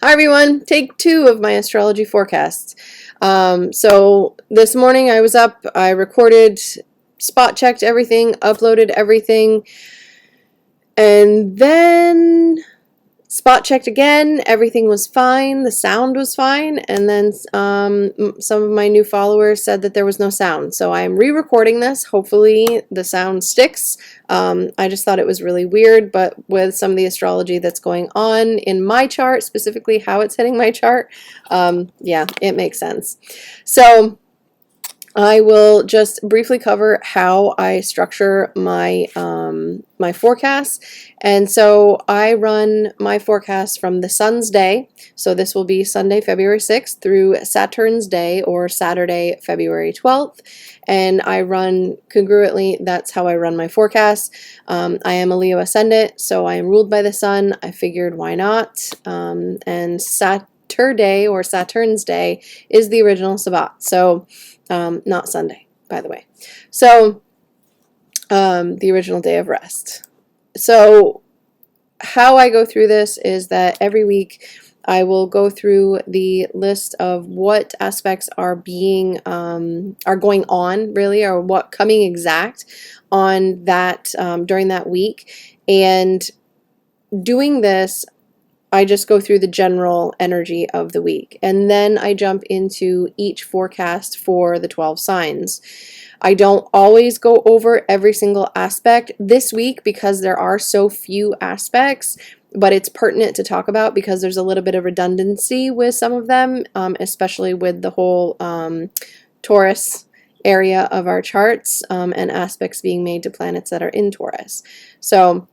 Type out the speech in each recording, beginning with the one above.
Hi everyone, take 2 of my astrology forecasts. So this morning I was up, I recorded, spot checked everything, uploaded everything, and then spot checked again, everything was fine, the sound was fine, and then some of my new followers said that there was no sound. So I'm re-recording this, hopefully the sound sticks. I just thought it was really weird, but with some of the astrology that's going on in my chart, specifically how it's hitting my chart, yeah, it makes sense. So I will just briefly cover how I structure my my forecasts. And so I run my forecast from the sun's day. So this will be Sunday, February 6th through Saturn's day, or Saturday, February 12th. And I run congruently. That's how I run my forecast. I am a Leo ascendant, so I am ruled by the sun. I figured, why not? And Saturday, or Saturn's day, is the original Sabbat. So not Sunday, by the way. So the original day of rest. So how I go through this is that every week I will go through the list of what aspects are being are going on, really, or what coming exact on that during that week. And doing this, I just go through the general energy of the week, and then I jump into each forecast for the 12 signs. I don't always go over every single aspect this week because there are so few aspects, but it's pertinent to talk about because there's a little bit of redundancy with some of them, especially with the whole Taurus area of our charts, and aspects being made to planets that are in Taurus. So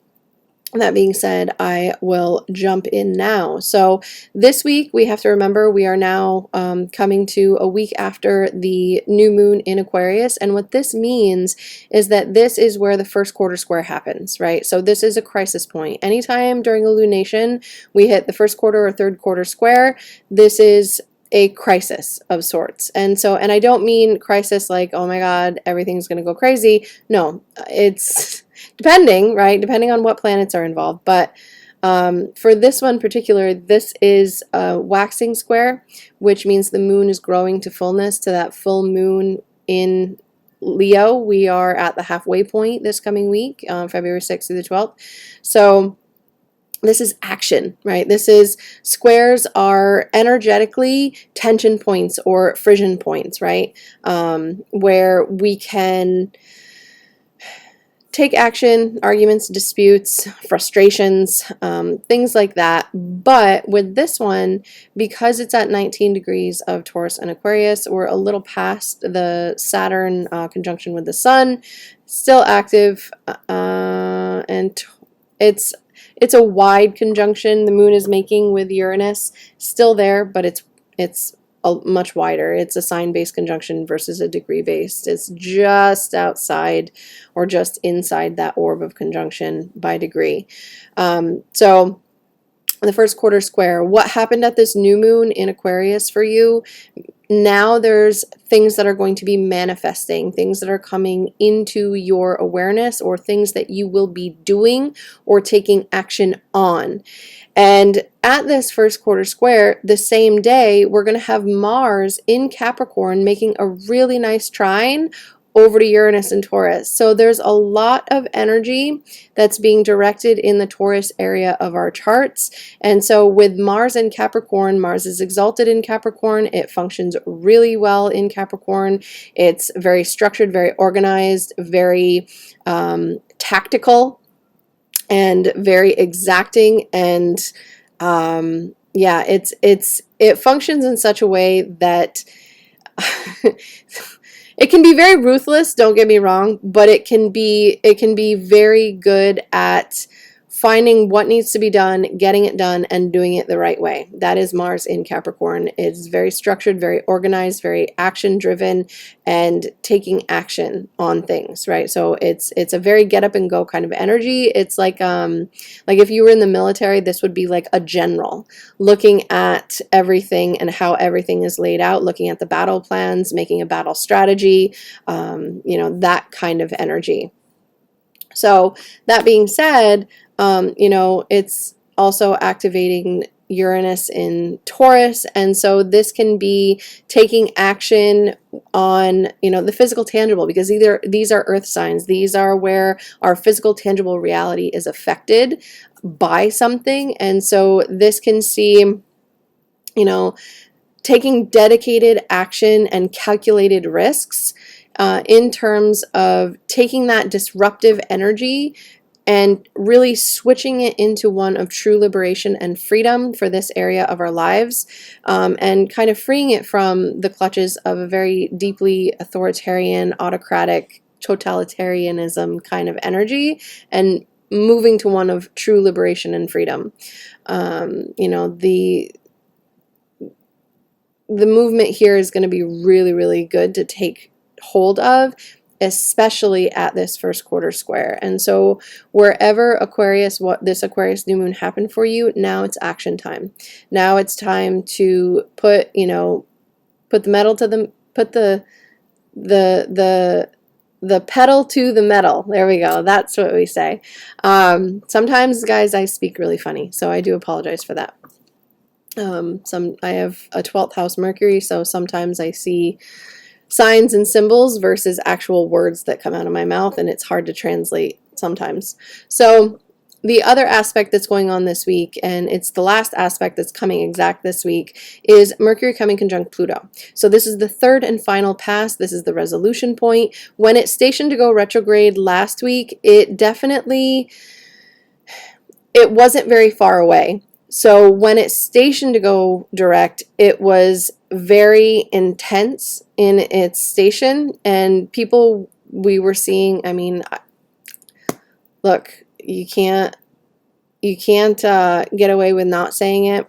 that being said, I will jump in now. So this week, we have to remember we are now coming to a week after the new moon in Aquarius. And what this means is that this is where the first quarter square happens, right? So this is a crisis point. Anytime during a lunation, we hit the first quarter or third quarter square, this is a crisis of sorts. And I don't mean crisis like, oh my God, everything's going to go crazy. No, it's depending, right? Depending on what planets are involved. But for this one particular, this is a waxing square, which means the moon is growing to fullness, to that full moon in Leo. We are at the halfway point this coming week, February 6th through the 12th. So this is action, right? This is, squares are energetically tension points or frisson points, right? Where we can take action, arguments, disputes, frustrations, things like that. But with this one, because it's at 19 degrees of Taurus and Aquarius, we're a little past the Saturn conjunction with the Sun, still active, and it's a wide conjunction the moon is making with Uranus, still there, but it's much wider. It's a sign-based conjunction versus a degree-based. It's just outside or just inside that orb of conjunction by degree. So the first quarter square, what happened at this new moon in Aquarius for you? Now there's things that are going to be manifesting, things that are coming into your awareness, or things that you will be doing or taking action on. And at this first quarter square, the same day, we're going to have Mars in Capricorn making a really nice trine over to Uranus and Taurus. So there's a lot of energy that's being directed in the Taurus area of our charts. And so with Mars in Capricorn, Mars is exalted in Capricorn. It functions really well in Capricorn. It's very structured, very organized, very tactical, and very exacting. And yeah, it functions in such a way that it can be very ruthless, don't get me wrong, but it can be very good at finding what needs to be done, getting it done, and doing it the right way. That is Mars in Capricorn. It's very structured, very organized, very action-driven, and taking action on things, right? So it's a very get up and go kind of energy. It's like if you were in the military, this would be like a general looking at everything and how everything is laid out, looking at the battle plans, making a battle strategy, that kind of energy. So that being said, it's also activating Uranus in Taurus, and so this can be taking action on, you know, the physical tangible, because either these are earth signs. These are where our physical tangible reality is affected by something, and so this can see, you know, taking dedicated action and calculated risks in terms of taking that disruptive energy and really switching it into one of true liberation and freedom for this area of our lives, and kind of freeing it from the clutches of a very deeply authoritarian, autocratic, totalitarianism kind of energy, and moving to one of true liberation and freedom. You know, the movement here is going to be really, really good to take hold of, especially at this first quarter square. And so wherever Aquarius, what this Aquarius new moon happened for you, now it's action time. Now it's time to put, you know, put the metal to the, put the pedal to the metal. There we go. That's what we say. Sometimes, guys, I speak really funny, so I do apologize for that. I have a 12th house Mercury, so sometimes I see signs and symbols versus actual words that come out of my mouth, and it's hard to translate sometimes. So the other aspect that's going on this week, and it's the last aspect that's coming exact this week, is Mercury coming conjunct Pluto. So this is the third and final pass. This is the resolution point. When it stationed to go retrograde last week, it wasn't very far away. So when it stationed to go direct, it was very intense in its station, and people we were seeing, I mean, look, you can't get away with not saying it.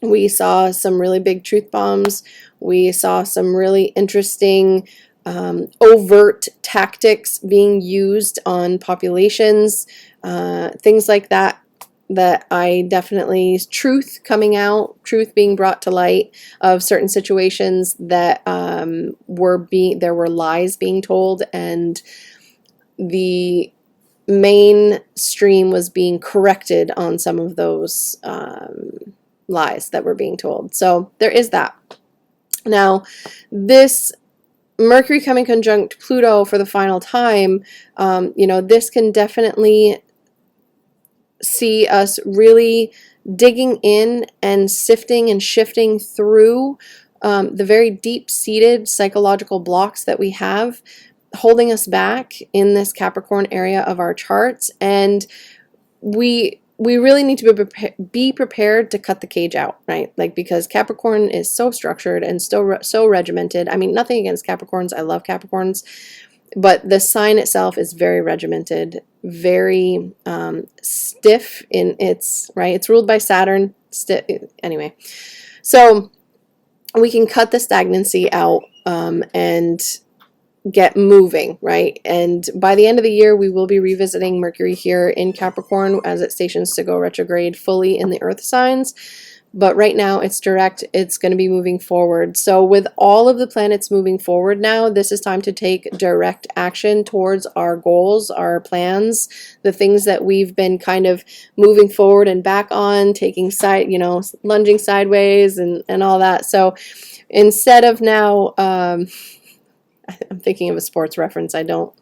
We saw some really big truth bombs. We saw some really interesting overt tactics being used on populations, things like that. That I definitely, truth coming out, truth being brought to light of certain situations that there were lies being told, and the mainstream was being corrected on some of those lies that were being told. So there is that. Now, this Mercury coming conjunct Pluto for the final time, you know, this can definitely see us really digging in and sifting and shifting through the very deep-seated psychological blocks that we have holding us back in this Capricorn area of our charts, and we really need to be prepared to cut the cage out, right? Like, because Capricorn is so structured and so regimented. I mean, nothing against Capricorns. I love Capricorns. But the sign itself is very regimented, very stiff in its, right? It's ruled by Saturn. Anyway, so we can cut the stagnancy out and get moving, right? And by the end of the year, we will be revisiting Mercury here in Capricorn as it stations to go retrograde fully in the earth signs. But right now it's direct, it's going to be moving forward. So with all of the planets moving forward now, this is time to take direct action towards our goals, our plans, the things that we've been kind of moving forward and back on, taking side, you know, lunging sideways and all that. So instead of now, I'm thinking of a sports reference. I don't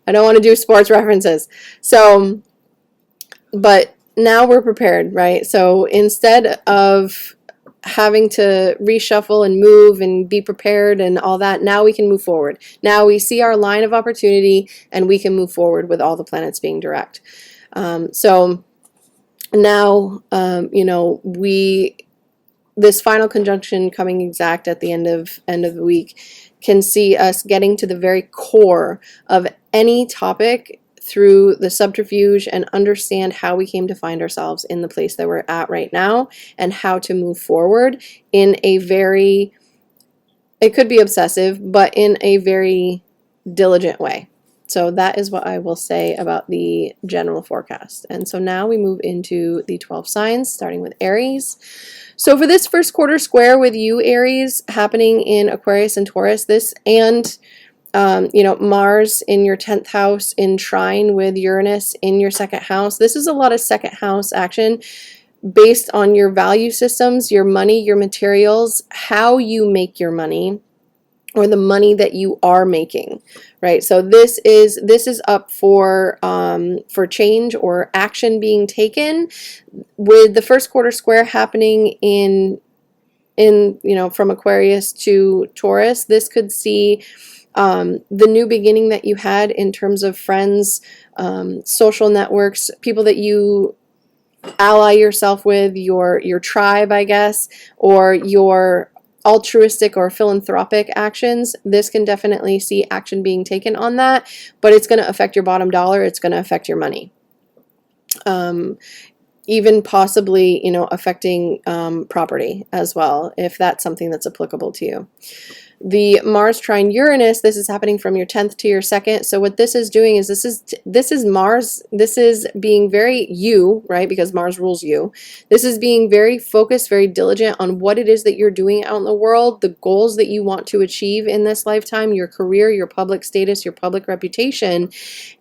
want to do sports references. So, but now we're prepared, right? So instead of having to reshuffle and move and be prepared and all that, now we can move forward. Now we see our line of opportunity and we can move forward with all the planets being direct. So now, you know, this final conjunction coming exact at the end of the week can see us getting to the very core of any topic through the subterfuge and understand how we came to find ourselves in the place that we're at right now and how to move forward in a very, it could be obsessive, but in a very diligent way. So that is what I will say about the general forecast. And so now we move into the 12 signs, starting with Aries. So for this first quarter square with you, Aries, happening in Aquarius and Taurus, this and you know, Mars in your 10th house in trine with Uranus in your second house. This is a lot of second house action. based on your value systems, your money, your materials, how you make your money, or the money that you are making, right? So this is up for change or action being taken, with the first quarter square happening in from Aquarius to Taurus. This could see the new beginning that you had in terms of friends, social networks, people that you ally yourself with, your tribe, I guess, or your altruistic or philanthropic actions. This can definitely see action being taken on that, but it's going to affect your bottom dollar. It's going to affect your money. Even possibly, affecting property as well, if that's something that's applicable to you. The Mars trine Uranus, this is happening from your 10th to your 2nd. So what this is doing is this is Mars. This is being very you, right? Because Mars rules you. This is being very focused, very diligent on what it is that you're doing out in the world, the goals that you want to achieve in this lifetime, your career, your public status, your public reputation,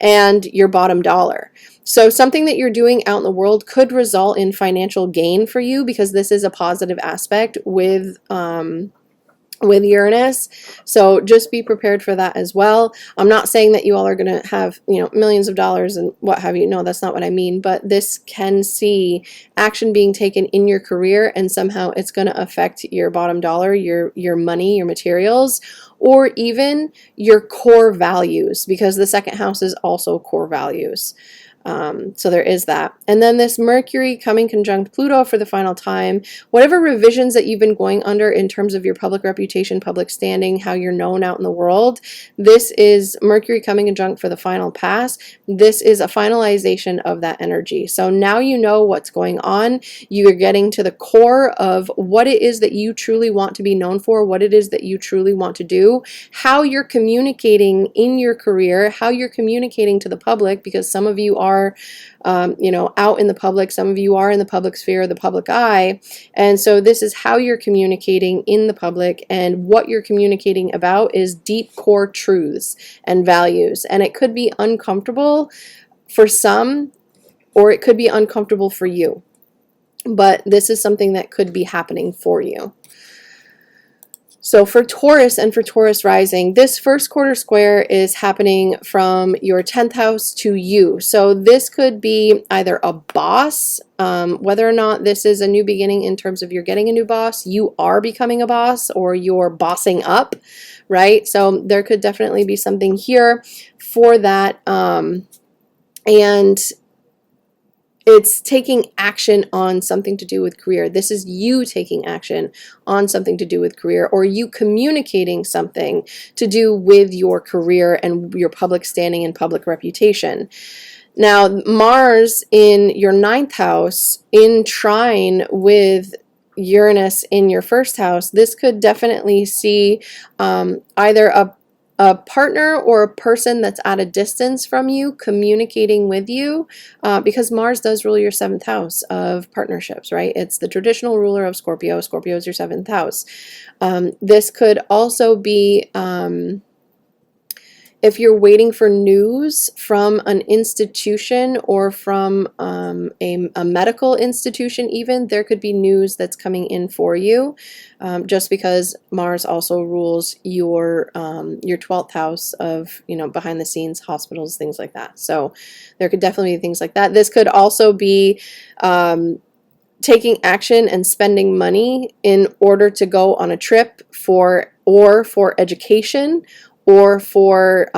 and your bottom dollar. So something that you're doing out in the world could result in financial gain for you, because this is a positive aspect with Uranus. So just be prepared for that as well. I'm not saying that you all are going to have, millions of dollars and what have you. No, that's not what I mean. But this can see action being taken in your career, and somehow it's going to affect your bottom dollar, your money, your materials, or even your core values, because the second house is also core values. So there is that. And then this Mercury coming conjunct Pluto for the final time. Whatever revisions that you've been going under in terms of your public reputation, public standing, how you're known out in the world, this is Mercury coming conjunct for the final pass. This is a finalization of that energy. So now you know what's going on. You are getting to the core of what it is that you truly want to be known for, what it is that you truly want to do, how you're communicating in your career, how you're communicating to the public, because some of you are out in the public, some of you are in the public sphere, the public eye, and so this is how you're communicating in the public, and what you're communicating about is deep core truths and values, and it could be uncomfortable for some, or it could be uncomfortable for you, but this is something that could be happening for you. So for Taurus and for Taurus rising, this first quarter square is happening from your 10th house to you. So this could be either a boss, whether or not this is a new beginning in terms of you're getting a new boss, you are becoming a boss, or you're bossing up, right? So there could definitely be something here for that. And it's taking action on something to do with career. This is you taking action on something to do with career, or you communicating something to do with your career and your public standing and public reputation. Now, Mars in your 9th house in trine with Uranus in your 1st house, this could definitely see either a partner or a person that's at a distance from you communicating with you, because Mars does rule your 7th house of partnerships, right? It's the traditional ruler of Scorpio. Scorpio is your 7th house. This could also be if you're waiting for news from an institution or from a medical institution even, there could be news that's coming in for you, just because Mars also rules your 12th house of, behind the scenes, hospitals, things like that. So there could definitely be things like that. This could also be taking action and spending money in order to go on a trip for education, or for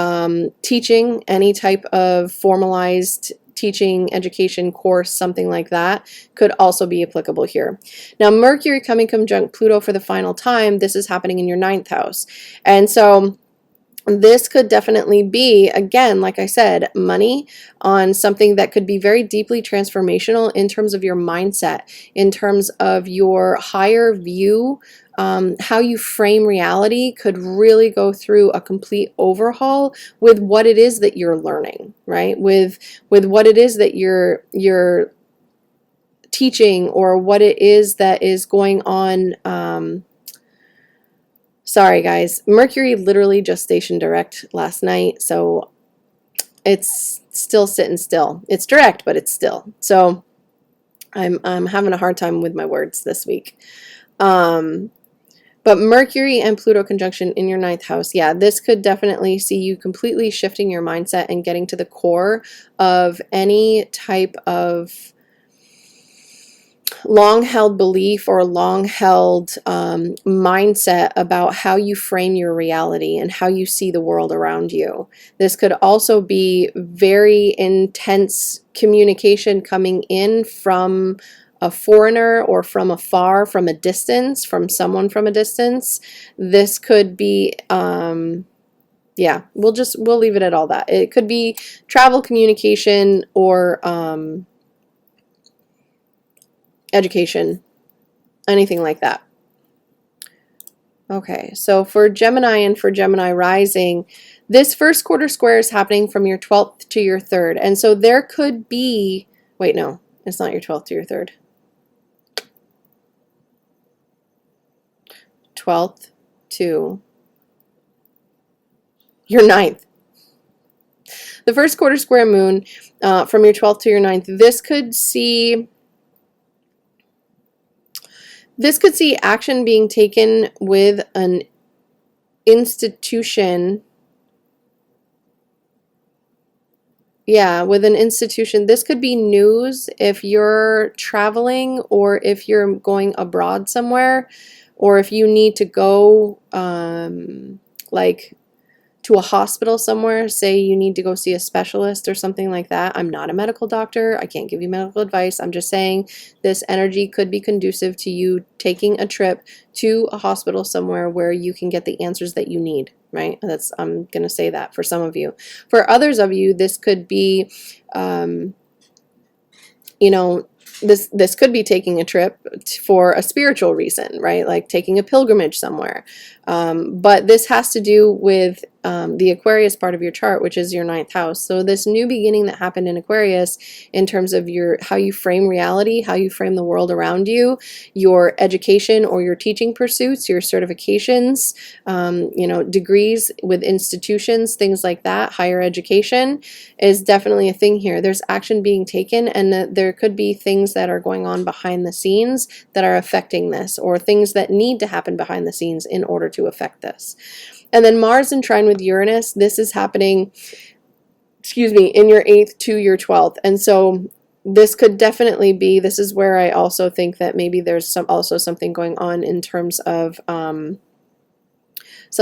teaching, any type of formalized teaching, education course, something like that could also be applicable here. Now, Mercury coming conjunct Pluto for the final time, this is happening in your 9th house. And so this could definitely be, again, like I said, money on something that could be very deeply transformational in terms of your mindset, in terms of your higher view. How you frame reality could really go through a complete overhaul with what it is that you're learning, right? With what it is that you're teaching, or what it is that is going on. Sorry guys, Mercury literally just stationed direct last night, so it's still sitting still. It's direct, but it's still. So I'm having a hard time with my words this week. But Mercury and Pluto conjunction in your ninth house, yeah, this could definitely see you completely shifting your mindset and getting to the core of any type of long-held belief or long-held mindset about how you frame your reality and how you see the world around you. This could also be very intense communication coming in from a foreigner or from afar, from a distance, from someone from a distance. This could be yeah, we'll leave it at all that. It could be travel, communication, or education, anything like that. Okay, so for Gemini and for Gemini rising, this first quarter square is happening from your 12th to your 3rd. And so there could be, wait, no, it's not your 12th to your 3rd. 12th to your 9th. The first quarter square moon from your 12th to your 9th, this could see action being taken with an institution. Yeah, with an institution. This could be news if you're traveling or if you're going abroad somewhere, or if you need to go like to a hospital somewhere, say you need to go see a specialist or something like that. I'm not a medical doctor. I can't give you medical advice. I'm just saying this energy could be conducive to you taking a trip to a hospital somewhere where you can get the answers that you need, right? I'm going to say that for some of you. For others of you, this could be, you know, this could be taking a trip for a spiritual reason, right? Like taking a pilgrimage somewhere. But this has to do with the Aquarius part of your chart, which is your 9th house. So this new beginning that happened in Aquarius in terms of how you frame reality, how you frame the world around you, your education or your teaching pursuits, your certifications, you know, degrees with institutions, things like that, higher education is definitely a thing here. There's action being taken, and there could be things that are going on behind the scenes that are affecting this, or things that need to happen behind the scenes in order to affect this. And then Mars in trine with Uranus, this is happening, excuse me, in your 8th to your 12th. And so this could definitely be, this is where I also think that maybe there's also something going on in terms of some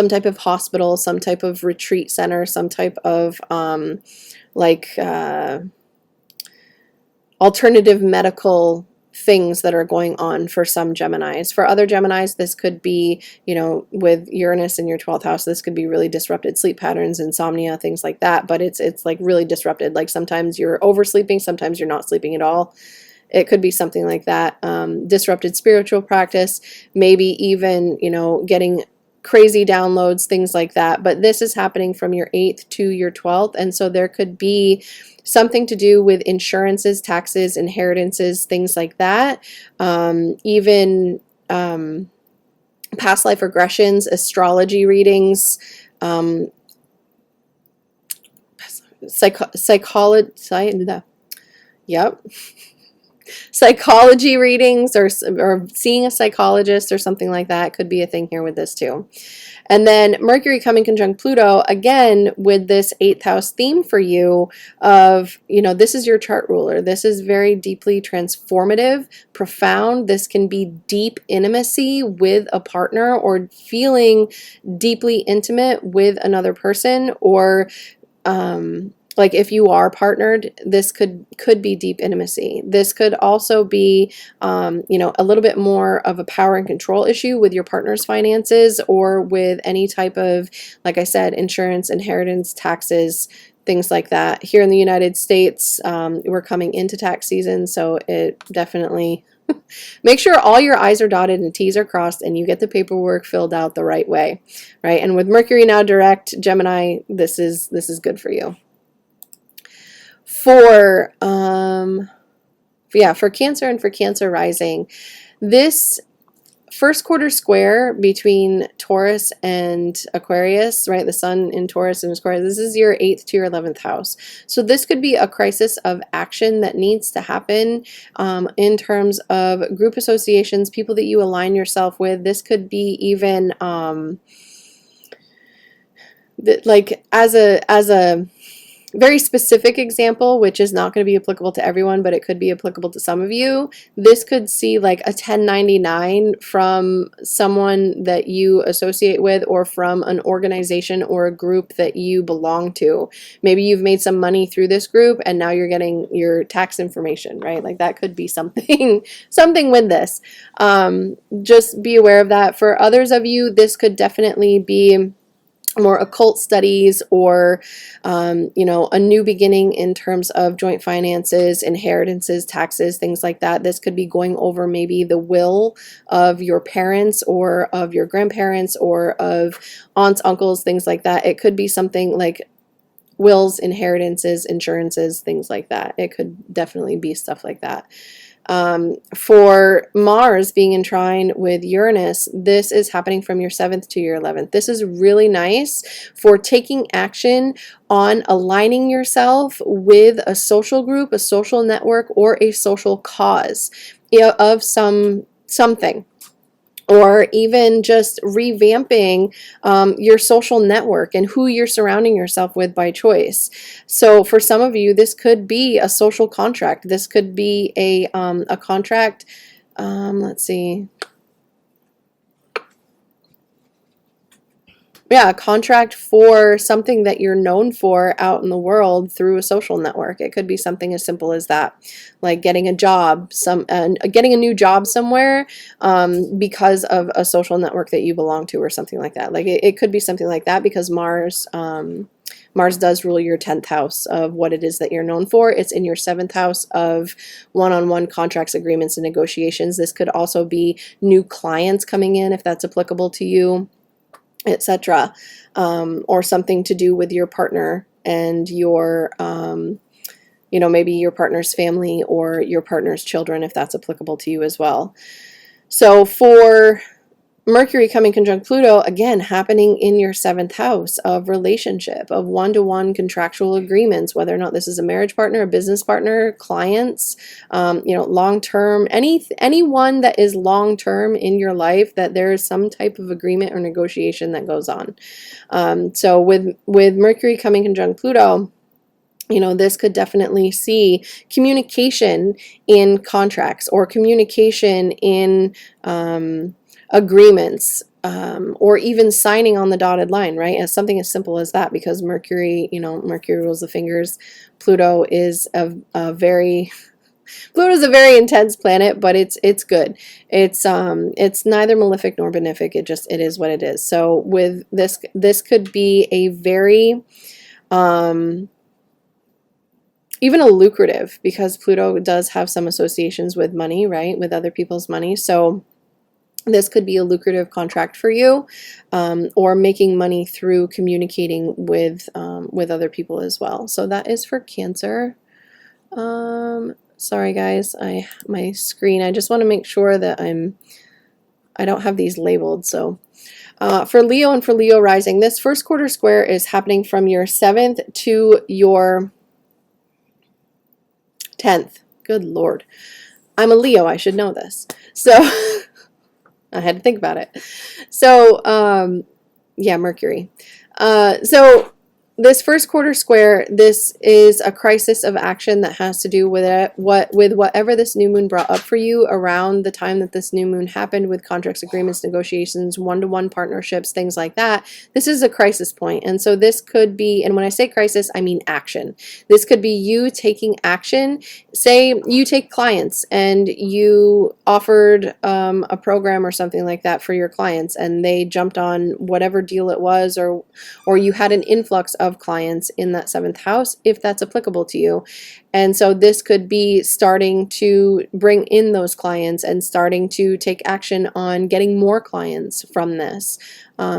type of hospital, some type of retreat center, some type of alternative medical things that are going on for some Geminis. For other Geminis, this could be, you know, with Uranus in your 12th house, this could be really disrupted sleep patterns, insomnia, things like that. But it's like really disrupted. Like sometimes you're oversleeping, sometimes you're not sleeping at all. It could be something like that. Disrupted spiritual practice, maybe even, you know, getting crazy downloads, things like that. But this is happening from your 8th to your 12th. And so there could be something to do with insurances, taxes, inheritances, things like that. Even past life regressions, astrology readings, psychology readings, or seeing a psychologist or something like that could be a thing here with this too. And then Mercury coming conjunct Pluto, again, with this 8th house theme for you of, you know, this is your chart ruler. This is very deeply transformative, profound. This can be deep intimacy with a partner, or feeling deeply intimate with another person, or like if you are partnered, this could be deep intimacy. This could also be, you know, a little bit more of a power and control issue with your partner's finances, or with any type of, like I said, insurance, inheritance, taxes, things like that. Here in the United States, we're coming into tax season, so it definitely make sure all your I's are dotted and T's are crossed, and you get the paperwork filled out the right way, right? And with Mercury now direct Gemini, this is good for you. For Cancer and for Cancer rising, this first quarter square between Taurus and Aquarius, right? The sun in Taurus and Aquarius. This is your 8th to your 11th house. So this could be a crisis of action that needs to happen in terms of group associations, people that you align yourself with. This could be even like as a very specific example, which is not going to be applicable to everyone, but it could be applicable to some of you. This could see like a 1099 from someone that you associate with, or from an organization or a group that you belong to. Maybe you've made some money through this group and now you're getting your tax information, right? Like that could be something something with this. Just be aware of that. For others of you, this could definitely be more occult studies, or you know, a new beginning in terms of joint finances, inheritances, taxes, things like that. This could be going over maybe the will of your parents or of your grandparents or of aunts, uncles, things like that. It could be something like wills, inheritances, insurances, things like that. It could definitely be stuff like that. For Mars being in trine with Uranus, this is happening from your 7th to your 11th. This is really nice for taking action on aligning yourself with a social group, a social network, or a social cause of something. Or even just revamping your social network and who you're surrounding yourself with by choice. So for some of you, this could be a social contract. This could be a contract. Let's see. Yeah, a contract for something that you're known for out in the world through a social network. It could be something as simple as that, like getting a job, getting a new job somewhere because of a social network that you belong to, or something like that. Like it could be something like that, because Mars does rule your 10th house of what it is that you're known for. It's in your 7th house of one-on-one contracts, agreements, and negotiations. This could also be new clients coming in, if that's applicable to you, etc., or something to do with your partner and your, you know, maybe your partner's family or your partner's children, if that's applicable to you as well. So for Mercury coming conjunct Pluto, again, happening in your 7th house of relationship, of one-to-one contractual agreements, whether or not this is a marriage partner, a business partner, clients, you know, long-term, anyone that is long-term in your life, that there is some type of agreement or negotiation that goes on. So with Mercury coming conjunct Pluto, you know, this could definitely see communication in contracts, or communication in agreements, or even signing on the dotted line, right? As something as simple as that, because Mercury, you know, Mercury rules the fingers. Pluto is a very very intense planet, but it's good. It's neither malefic nor benefic. It is what it is. So with this could be a very even a lucrative, because Pluto does have some associations with money, right? With other people's money. So this could be a lucrative contract for you, or making money through communicating with other people as well. So that is for Cancer. Sorry guys, my screen, I just want to make sure that I don't have these labeled. So for Leo and for Leo rising, this first quarter square is happening from your 7th to your 10th. Good Lord. I'm a Leo, I should know this. So I had to think about it. So, yeah, Mercury. So this first quarter square, this is a crisis of action that has to do with whatever this new moon brought up for you around the time that this new moon happened, with contracts, agreements, negotiations, one-to-one partnerships, things like that. This is a crisis point. And so this could be, and when I say crisis, I mean action. This could be you taking action. Say you take clients and you offered a program or something like that for your clients, and they jumped on whatever deal it was, or you had an influx of clients in that 7th house, if that's applicable to you. And so this could be starting to bring in those clients and starting to take action on getting more clients from this.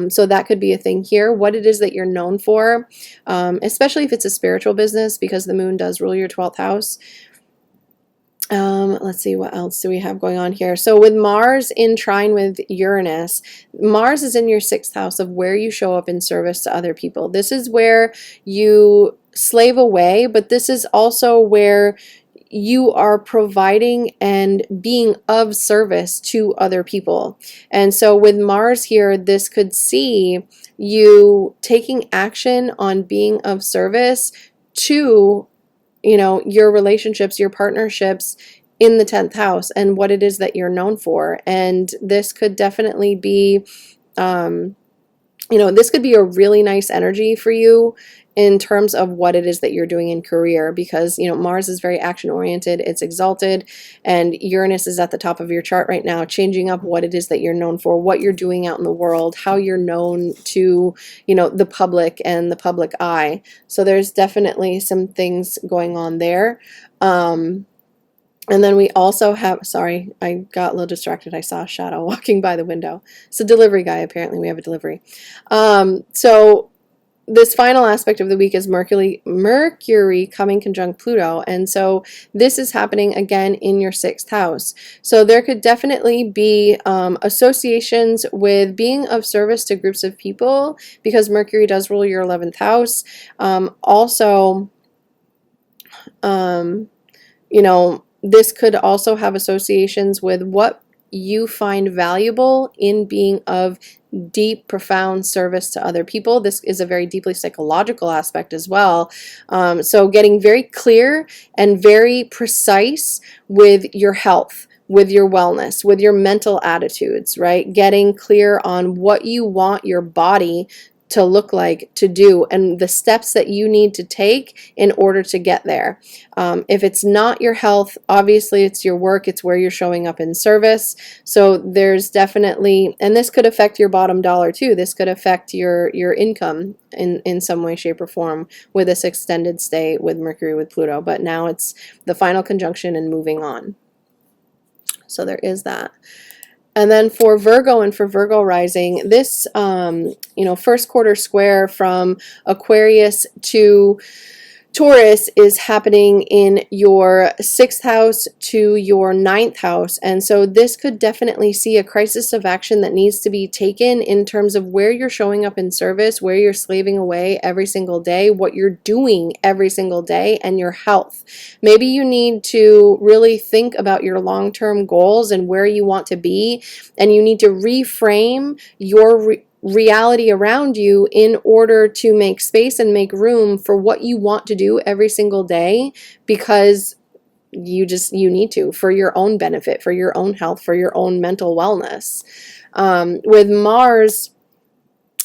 So that could be a thing here. What it is that you're known for, especially if it's a spiritual business, because the moon does rule your 12th house. Let's see, what else do we have going on here? So with Mars in trine with Uranus, Mars is in your 6th house of where you show up in service to other people. This is where you slave away, but this is also where you are providing and being of service to other people. And so with Mars here, this could see you taking action on being of service to, you know, your relationships, your partnerships in the 10th house and what it is that you're known for. And this could definitely be, you know, this could be a really nice energy for you in terms of what it is that you're doing in career, because, you know, Mars is very action oriented, it's exalted, and Uranus is at the top of your chart right now, changing up what it is that you're known for, what you're doing out in the world, how you're known to, you know, the public and the public eye. So there's definitely some things going on there. And then we also have, sorry, I got a little distracted. I saw a shadow walking by the window. It's a delivery guy. Apparently we have a delivery. So this final aspect of the week is Mercury coming conjunct Pluto. And so this is happening again in your 6th house. So there could definitely be associations with being of service to groups of people, because Mercury does rule your 11th house. Also, you know, this could also have associations with what you find valuable in being of deep, profound service to other people. This is a very deeply psychological aspect as well. So getting very clear and very precise with your health, with your wellness, with your mental attitudes, right? Getting clear on what you want your body to look like, to do, and the steps that you need to take in order to get there. If it's not your health, obviously it's your work, it's where you're showing up in service. So there's definitely, and this could affect your bottom dollar too. This could affect your income in some way, shape, or form with this extended stay with Mercury with Pluto. But now it's the final conjunction and moving on. So there is that. And then for Virgo and for Virgo rising, this, you know, first quarter square from Aquarius to Taurus is happening in your 6th house to your 9th house. And so this could definitely see a crisis of action that needs to be taken in terms of where you're showing up in service, where you're slaving away every single day, what you're doing every single day, and your health. Maybe you need to really think about your long-term goals and where you want to be, and you need to reframe your reality around you in order to make space and make room for what you want to do every single day, because you need to, for your own benefit, for your own health, for your own mental wellness. With Mars,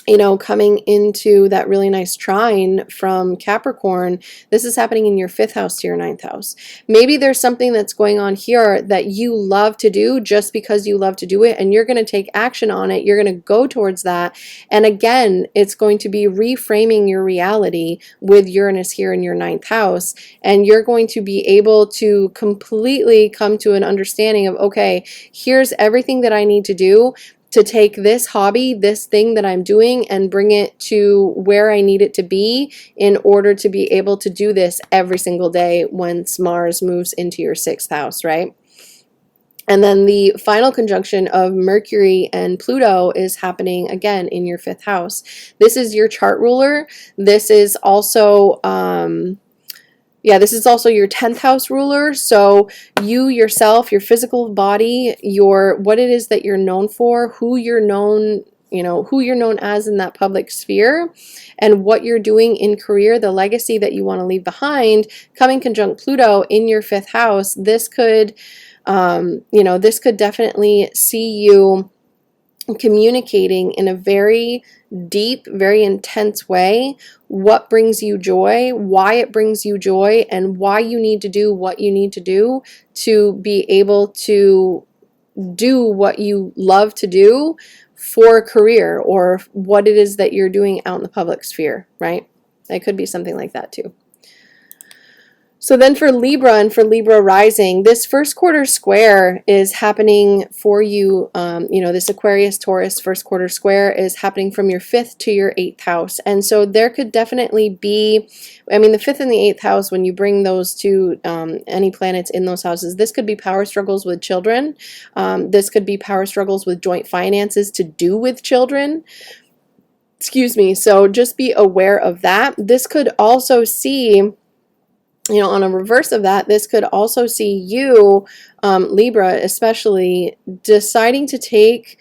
you know, coming into that really nice trine from Capricorn, this is happening in your 5th house to your 9th house. Maybe there's something that's going on here that you love to do just because you love to do it, and you're going to take action on it. You're going to go towards that. And again, it's going to be reframing your reality with Uranus here in your 9th house. And you're going to be able to completely come to an understanding of, okay, here's everything that I need to do to take this hobby, this thing that I'm doing, and bring it to where I need it to be in order to be able to do this every single day once Mars moves into your 6th house, right? And then the final conjunction of Mercury and Pluto is happening again in your 5th house. This is your chart ruler. This is also this is also your 10th house ruler. So you yourself, your physical body, what it is that you're known for, who you're known, you know, who you're known as in that public sphere, and what you're doing in career, the legacy that you want to leave behind, coming conjunct Pluto in your 5th house. This could, you know, this could definitely see you communicating in a very deep, very intense way what brings you joy, why it brings you joy, and why you need to do what you need to do to be able to do what you love to do for a career, or what it is that you're doing out in the public sphere, right? It could be something like that too. So then for Libra and for Libra rising, this first quarter square is happening for you. This Aquarius Taurus first quarter square is happening from your 5th to your 8th house. And so there could definitely be, the 5th and the 8th house, when you bring those two, any planets in those houses, this could be power struggles with children. This could be power struggles with joint finances to do with children. Excuse me. So just be aware of that. This could also see, on a reverse of that, this could also see you, Libra especially, deciding to take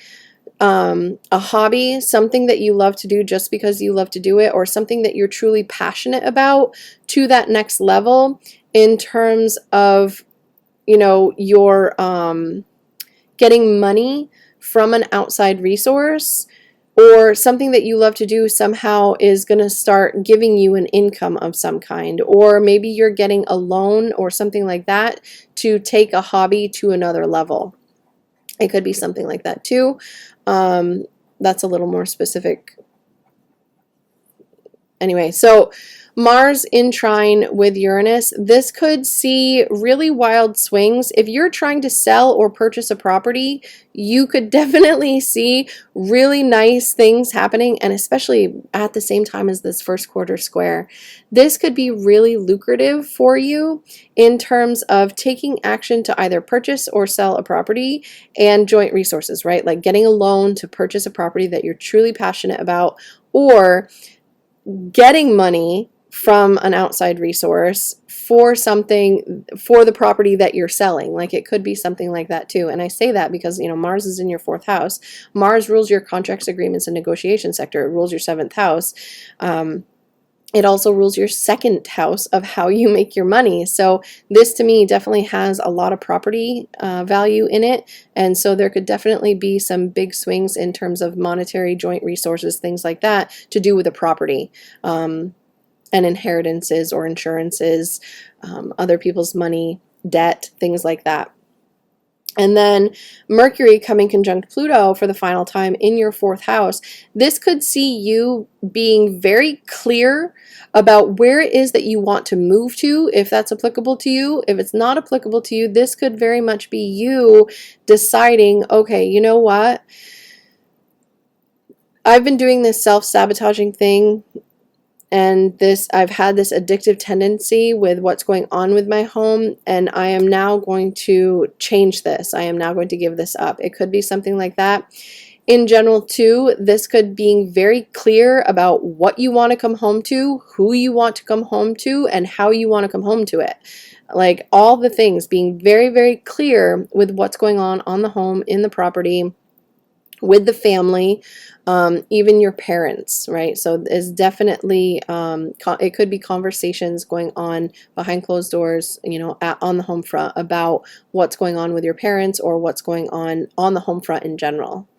a hobby, something that you love to do just because you love to do it, or something that you're truly passionate about, to that next level in terms of, your getting money from an outside resource, or something that you love to do somehow is going to start giving you an income of some kind. Or maybe you're getting a loan or something like that to take a hobby to another level. It could be something like that too. That's a little more specific. Anyway, so Mars in trine with Uranus, this could see really wild swings. If you're trying to sell or purchase a property, you could definitely see really nice things happening, and especially at the same time as this first quarter square. This could be really lucrative for you in terms of taking action to either purchase or sell a property, and joint resources, right? Like getting a loan to purchase a property that you're truly passionate about, or getting money from an outside resource for the property that you're selling. Like it could be something like that too. And I say that because, Mars is in your 4th house. Mars rules your contracts, agreements, and negotiation sector. It rules your 7th house. It also rules your 2nd house of how you make your money. So this to me definitely has a lot of property value in it. And so there could definitely be some big swings in terms of monetary joint resources, things like that, to do with a property. And inheritances or insurances, other people's money, debt, things like that. And then Mercury coming conjunct Pluto for the final time in your 4th house. This could see you being very clear about where it is that you want to move to, if that's applicable to you. If it's not applicable to you, this could very much be you deciding, okay, you know what? I've been doing this self-sabotaging thing, and I've had this addictive tendency with what's going on with my home, and I am now going to change this. I am now going to give this up. It could be something like that. In general too, this could being very clear about what you want to come home to, who you want to come home to, and how you want to come home to it. Like all the things, being very, very clear with what's going on the home, in the property, with the family, even your parents, right? So there's definitely, it could be conversations going on behind closed doors, on the home front, about what's going on with your parents, or what's going on the home front in general,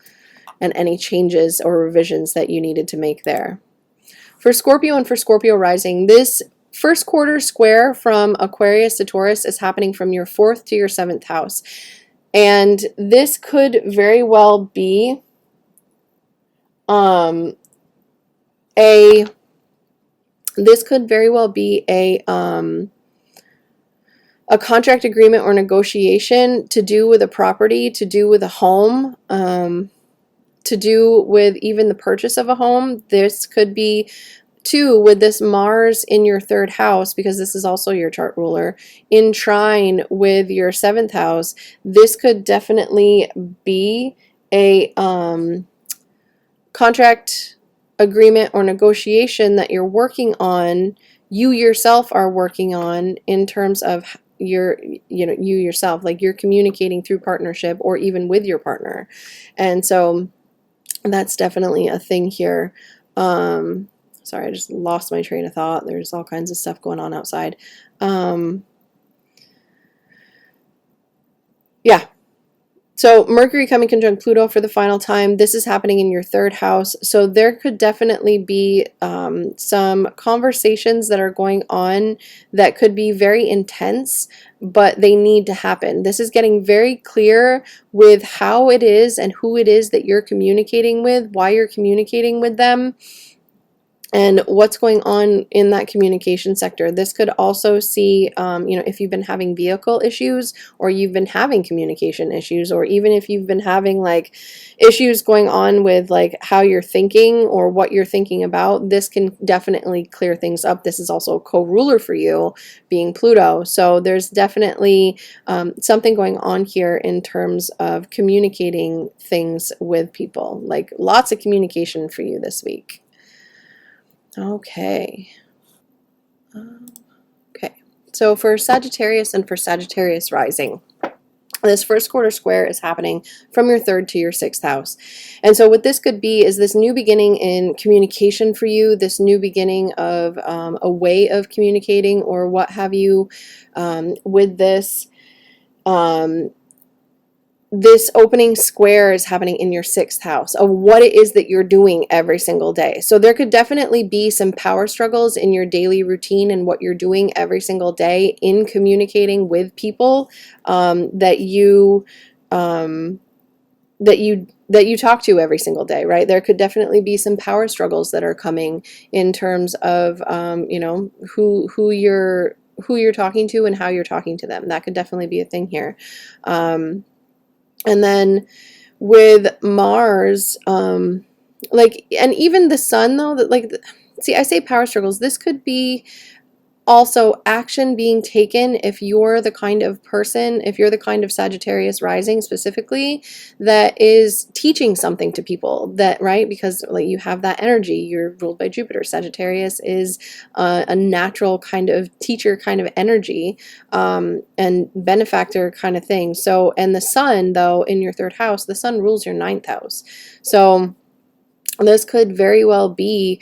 and any changes or revisions that you needed to make there. For Scorpio and for Scorpio rising, this first quarter square from Aquarius to Taurus is happening from your 4th to your 7th house. And this could very well be a contract agreement or negotiation to do with a property, to do with a home, to do with even the purchase of a home. This could be too with this Mars in your 3rd house, because this is also your chart ruler, in trine with your 7th house. This could definitely be a contract agreement or negotiation that you're working on, you yourself are working on, in terms of you yourself, like you're communicating through partnership or even with your partner. And so that's definitely a thing here. Sorry, I just lost my train of thought. There's all kinds of stuff going on outside. Yeah. So Mercury coming conjunct Pluto for the final time. This is happening in your 3rd house. So there could definitely be some conversations that are going on that could be very intense, but they need to happen. This is getting very clear with how it is and who it is that you're communicating with, why you're communicating with them. and what's going on in that communication sector. This could also see, if you've been having vehicle issues, or you've been having communication issues, or even if you've been having like issues going on with like how you're thinking or what you're thinking about, this can definitely clear things up. This is also a co-ruler for you, being Pluto. So there's definitely something going on here in terms of communicating things with people, like lots of communication for you this week. Okay. Okay. So for Sagittarius and for Sagittarius rising, this first quarter square is happening from your 3rd to your 6th house. And so what this could be is this new beginning in communication for you, this new beginning of a way of communicating or what have you, with this. This opening square is happening in your 6th house of what it is that you're doing every single day. So there could definitely be some power struggles in your daily routine and what you're doing every single day in communicating with people that you talk to every single day, right? There could definitely be some power struggles that are coming in terms of who you're talking to and how you're talking to them. That could definitely be a thing here. And then with Mars, and even the sun, though, that see, I say power struggles. This could be also action being taken if you're the kind of person, if you're the kind of Sagittarius rising specifically, that is teaching something to people, that, right? Because like you have that energy, you're ruled by Jupiter. Sagittarius is a natural kind of teacher kind of energy, and benefactor kind of thing. So, and the sun, though, in your 3rd house, the sun rules your 9th house. So this could very well be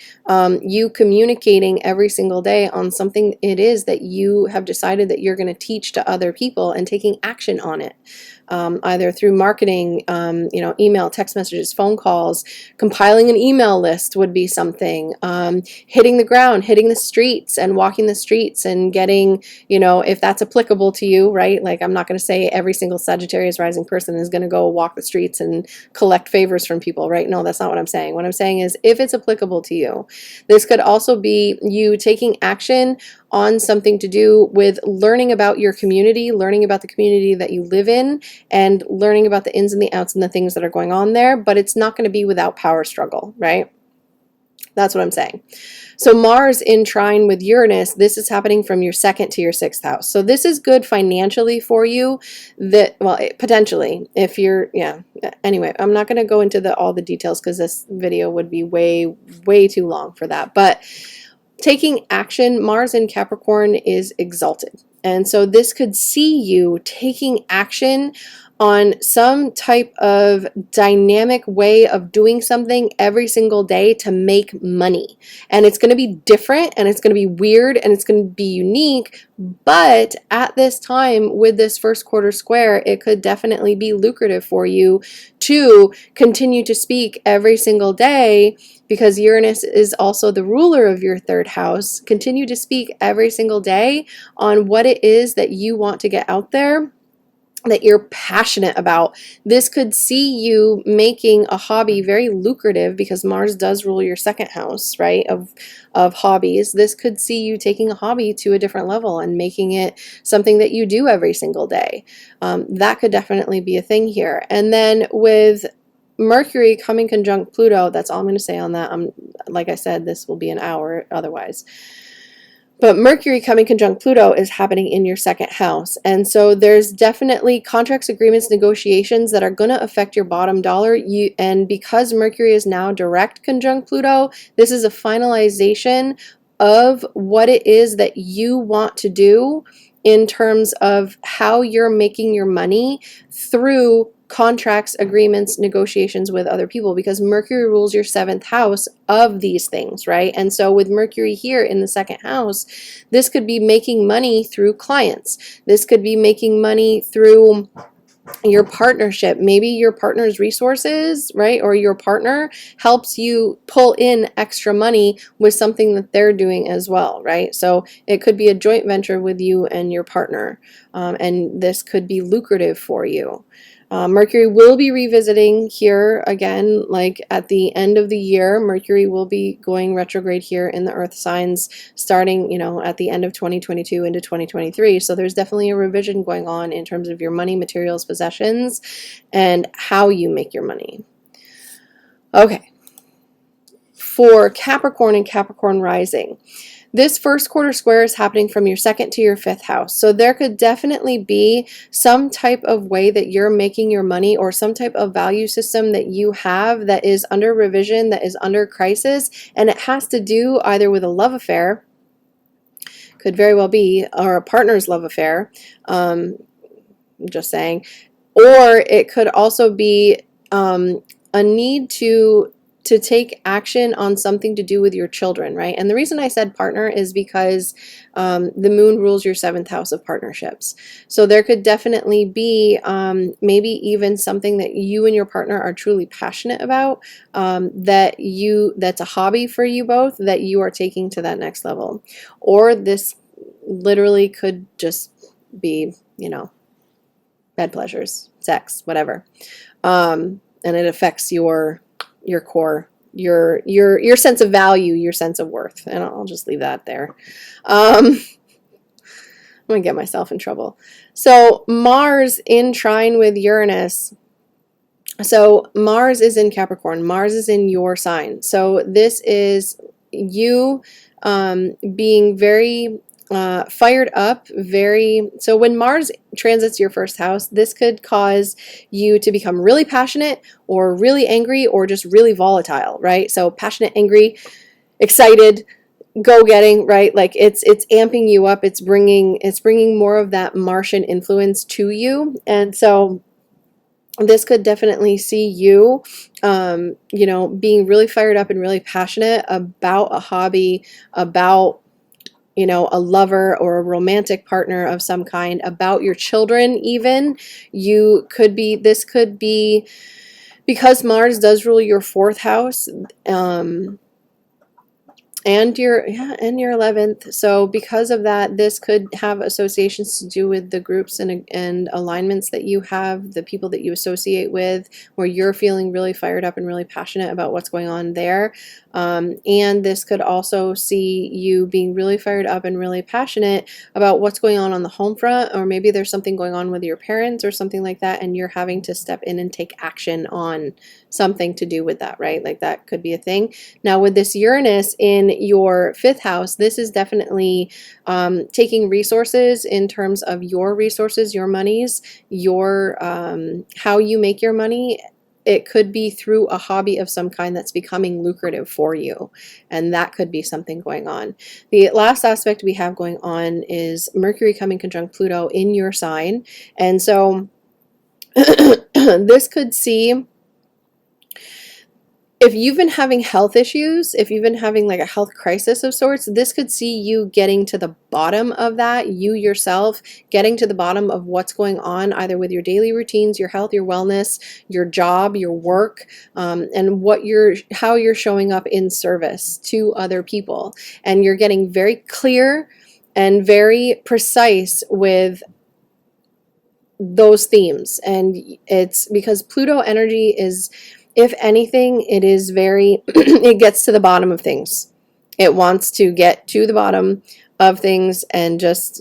you communicating every single day on something it is that you have decided that you're going to teach to other people and taking action on it. Either through marketing, email, text messages, phone calls, compiling an email list would be something, hitting the ground, hitting the streets and walking the streets and getting, if that's applicable to you, right? Like, I'm not going to say every single Sagittarius rising person is going to go walk the streets and collect favors from people, right? No, that's not what I'm saying. What I'm saying is if it's applicable to you, this could also be you taking action on something to do with learning about your community, learning about the community that you live in, and learning about the ins and the outs and the things that are going on there, but it's not going to be without power struggle, right? That's what I'm saying. So Mars in trine with Uranus, this is happening from your 2nd to your 6th house. So this is good financially for you, potentially, if you're, anyway, I'm not going to go into all the details because this video would be way, way too long for that. But taking action, Mars in Capricorn is exalted. And so this could see you taking action on some type of dynamic way of doing something every single day to make money. And it's going to be different, and it's going to be weird, and it's going to be unique. But at this time, with this first quarter square, it could definitely be lucrative for you to continue to speak every single day, because Uranus is also the ruler of your 3rd house. Continue to speak every single day on what it is that you want to get out there, that you're passionate about. This could see you making a hobby very lucrative, because Mars does rule your 2nd house, right, of hobbies. This could see you taking a hobby to a different level and making it something that you do every single day. That could definitely be a thing here. And then with Mercury coming conjunct Pluto, that's all I'm going to say on that. Like I said, this will be an hour otherwise. But Mercury coming conjunct Pluto is happening in your 2nd house. And so there's definitely contracts, agreements, negotiations that are going to affect your bottom dollar. And because Mercury is now direct conjunct Pluto, this is a finalization of what it is that you want to do in terms of how you're making your money through contracts, agreements, negotiations with other people, because Mercury rules your 7th house of these things, right? And so with Mercury here in the 2nd house, this could be making money through clients. This could be making money through your partnership. Maybe your partner's resources, right? Or your partner helps you pull in extra money with something that they're doing as well, right? So it could be a joint venture with you and your partner, and this could be lucrative for you. Mercury will be revisiting here again, like at the end of the year. Mercury will be going retrograde here in the earth signs starting, at the end of 2022 into 2023. So there's definitely a revision going on in terms of your money, materials, possessions, and how you make your money. Okay. For Capricorn and Capricorn rising, this first quarter square is happening from your second to your fifth house. So there could definitely be some type of way that you're making your money, or some type of value system that you have that is under revision, that is under crisis, and it has to do either with a love affair, could very well be, or a partner's love affair, just saying, or it could also be a need to take action on something to do with your children, right? And the reason I said partner is because the moon rules your seventh house of partnerships. So there could definitely be maybe even something that you and your partner are truly passionate about, that's a hobby for you both, that you are taking to that next level. Or this literally could just be, bed pleasures, sex, whatever. And it affects your core, your sense of value, your sense of worth. And I'll just leave that there. I'm going to get myself in trouble. So Mars in trine with Uranus. So Mars is in Capricorn. Mars is in your sign. So this is you being very fired up, so when Mars transits your first house, this could cause you to become really passionate or really angry or just really volatile, right? So passionate, angry, excited, go-getting, right? Like it's amping you up. It's bringing more of that Martian influence to you. And so this could definitely see you, being really fired up and really passionate about a hobby, about a lover or a romantic partner of some kind, about your children even. This could be, because Mars does rule your fourth house, and your 11th. So because of that, this could have associations to do with the groups and alignments that you have, the people that you associate with, where you're feeling really fired up and really passionate about what's going on there. And this could also see you being really fired up and really passionate about what's going on the home front, or maybe there's something going on with your parents or something like that, and you're having to step in and take action on something to do with that, right? Like that could be a thing. Now with this Uranus in your fifth house, this is definitely taking resources in terms of your resources, your monies, your how you make your money. It could be through a hobby of some kind that's becoming lucrative for you, and that could be something going on. The last aspect we have going on is Mercury coming conjunct Pluto in your sign, and so this could see, if you've been having health issues, if you've been having like a health crisis of sorts, this could see you getting to the bottom of that, you yourself getting to the bottom of what's going on, either with your daily routines, your health, your wellness, your job, your work, and how you're showing up in service to other people. And you're getting very clear and very precise with those themes. And it's because Pluto energy is, if anything, it is very, it gets to the bottom of things. It wants to get to the bottom of things, and just,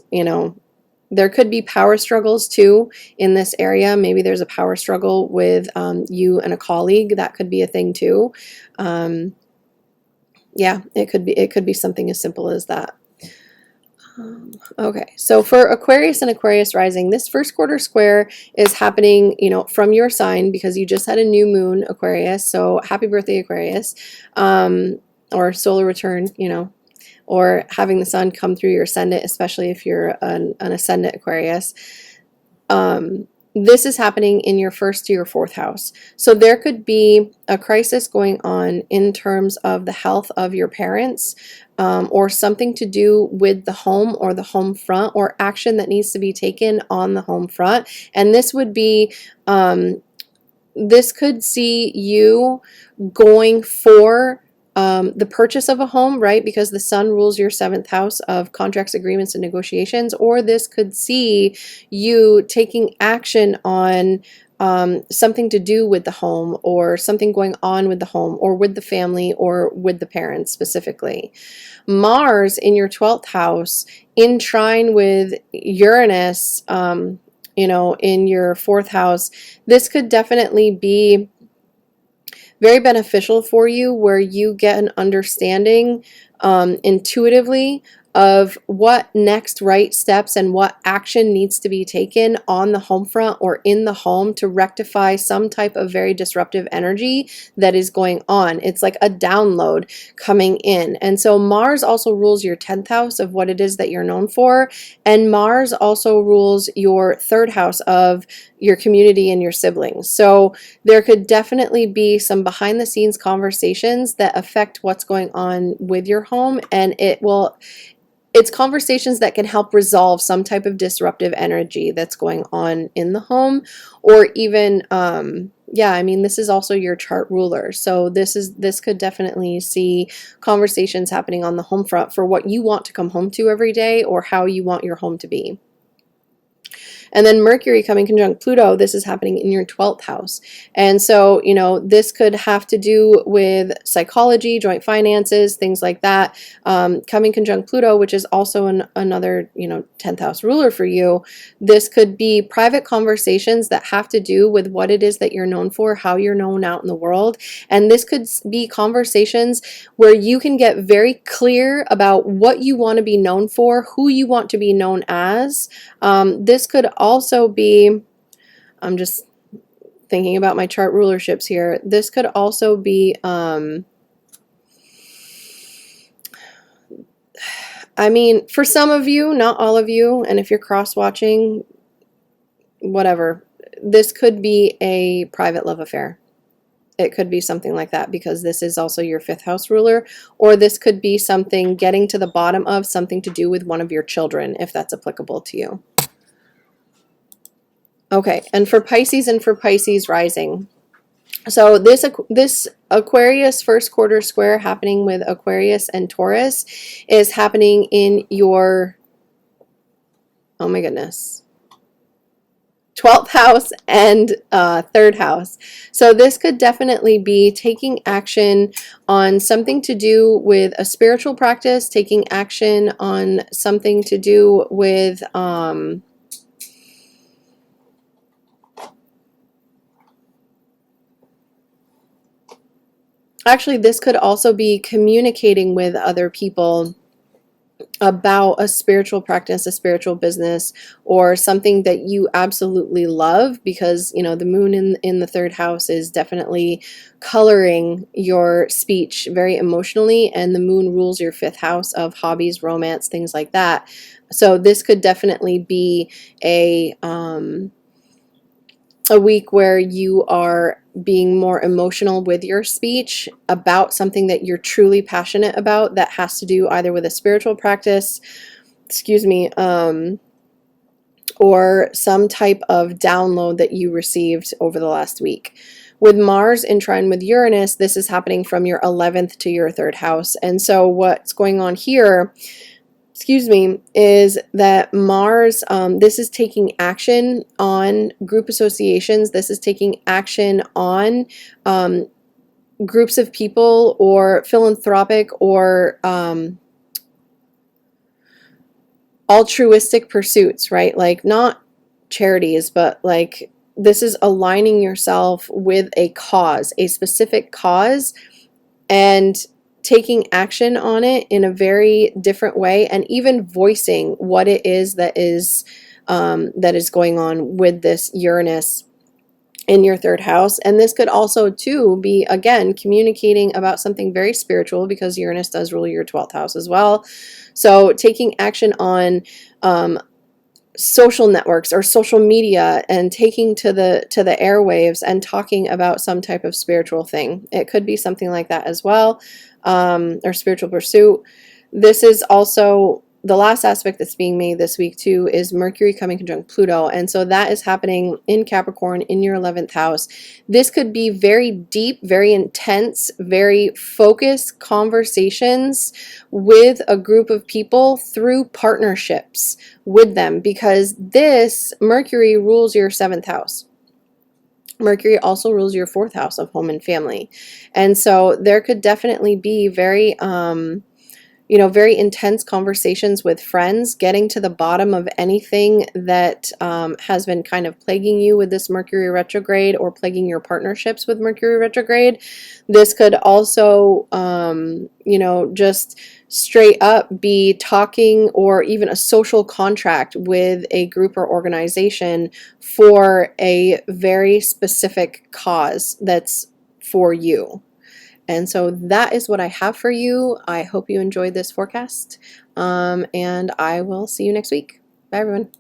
there could be power struggles too in this area. Maybe there's a power struggle with you and a colleague. That could be a thing too. Yeah, it could be something as simple as that. Okay, so for Aquarius and Aquarius rising, this first quarter square is happening, from your sign, because you just had a new moon, Aquarius. So happy birthday, Aquarius, or solar return, or having the sun come through your ascendant, especially if you're an ascendant Aquarius. This is happening in your first to your fourth house. So there could be a crisis going on in terms of the health of your parents, or something to do with the home or the home front, or action that needs to be taken on the home front. And this would be, this could see you going for the purchase of a home, right? Because the sun rules your seventh house of contracts, agreements, and negotiations. Or this could see you taking action on something to do with the home, or something going on with the home or with the family or with the parents specifically. Mars in your 12th house in trine with Uranus, you know, in your 4th house, this could definitely be very beneficial for you, where you get an understanding intuitively of what next right steps and what action needs to be taken on the home front or in the home to rectify some type of very disruptive energy that is going on. It's like a download coming in. And so Mars also rules your 10th house of what it is that you're known for. And Mars also rules your 3rd house of your community and your siblings. So there could definitely be some behind the scenes conversations that affect what's going on with your home, and it's conversations that can help resolve some type of disruptive energy that's going on in the home, or even yeah, I mean, this is also your chart ruler. So this could definitely see conversations happening on the home front for what you want to come home to every day, or how you want your home to be. And then Mercury coming conjunct Pluto, this is happening in your 12th house. And so, you know, this could have to do with psychology, joint finances, things like that. Coming conjunct Pluto, which is also another, you know, 10th house ruler for you. This could be private conversations that have to do with what it is that you're known for, how you're known out in the world. And this could be conversations where you can get very clear about what you want to be known for, who you want to be known as. This could also be, I'm just thinking about my chart rulerships here. This could also be, I mean, for some of you, not all of you, and if you're cross-watching, whatever, this could be a private love affair. It could be something like that, because this is also your 5th house ruler, or this could be something getting to the bottom of something to do with one of your children, if that's applicable to you. Okay, and for Pisces and for Pisces rising. So this Aquarius first quarter square happening with Aquarius and Taurus is happening in your, oh my goodness, 12th house and 3rd house. So this could definitely be taking action on something to do with a spiritual practice, taking action on something to do with actually, this could also be communicating with other people about a spiritual practice, a spiritual business, or something that you absolutely love, because, you know, the moon in the 3rd house is definitely coloring your speech very emotionally, and the moon rules your 5th house of hobbies, romance, things like that. So this could definitely be a week where you are being more emotional with your speech about something that you're truly passionate about, that has to do either with a spiritual practice, excuse me, or some type of download that you received over the last week. With Mars in trine with Uranus, this is happening from your 11th to your 3rd house. And so what's going on here, excuse me, is that Mars, this is taking action on group associations. This is taking action on groups of people, or philanthropic, or altruistic pursuits, right? Like, not charities, but like, this is aligning yourself with a cause, a specific cause, and taking action on it in a very different way, and even voicing what it is that is going on with this Uranus in your 3rd house. And this could also too be, again, communicating about something very spiritual, because Uranus does rule your 12th house as well. So taking action on social networks or social media, and taking to the airwaves and talking about some type of spiritual thing. It could be something like that as well, or spiritual pursuit. This is also the last aspect that's being made this week too, is Mercury coming conjunct Pluto. And so that is happening in Capricorn in your 11th house. This could be very deep, very intense, very focused conversations with a group of people through partnerships with them, because this Mercury rules your 7th house. Mercury also rules your 4th house of home and family. And so there could definitely be very, very intense conversations with friends, getting to the bottom of anything that has been kind of plaguing you with this Mercury retrograde, or plaguing your partnerships with Mercury retrograde. This could also, just straight up be talking, or even a social contract with a group or organization for a very specific cause that's for you. And so that is what I have for you. I hope you enjoyed this forecast, and I will see you next week. Bye, everyone.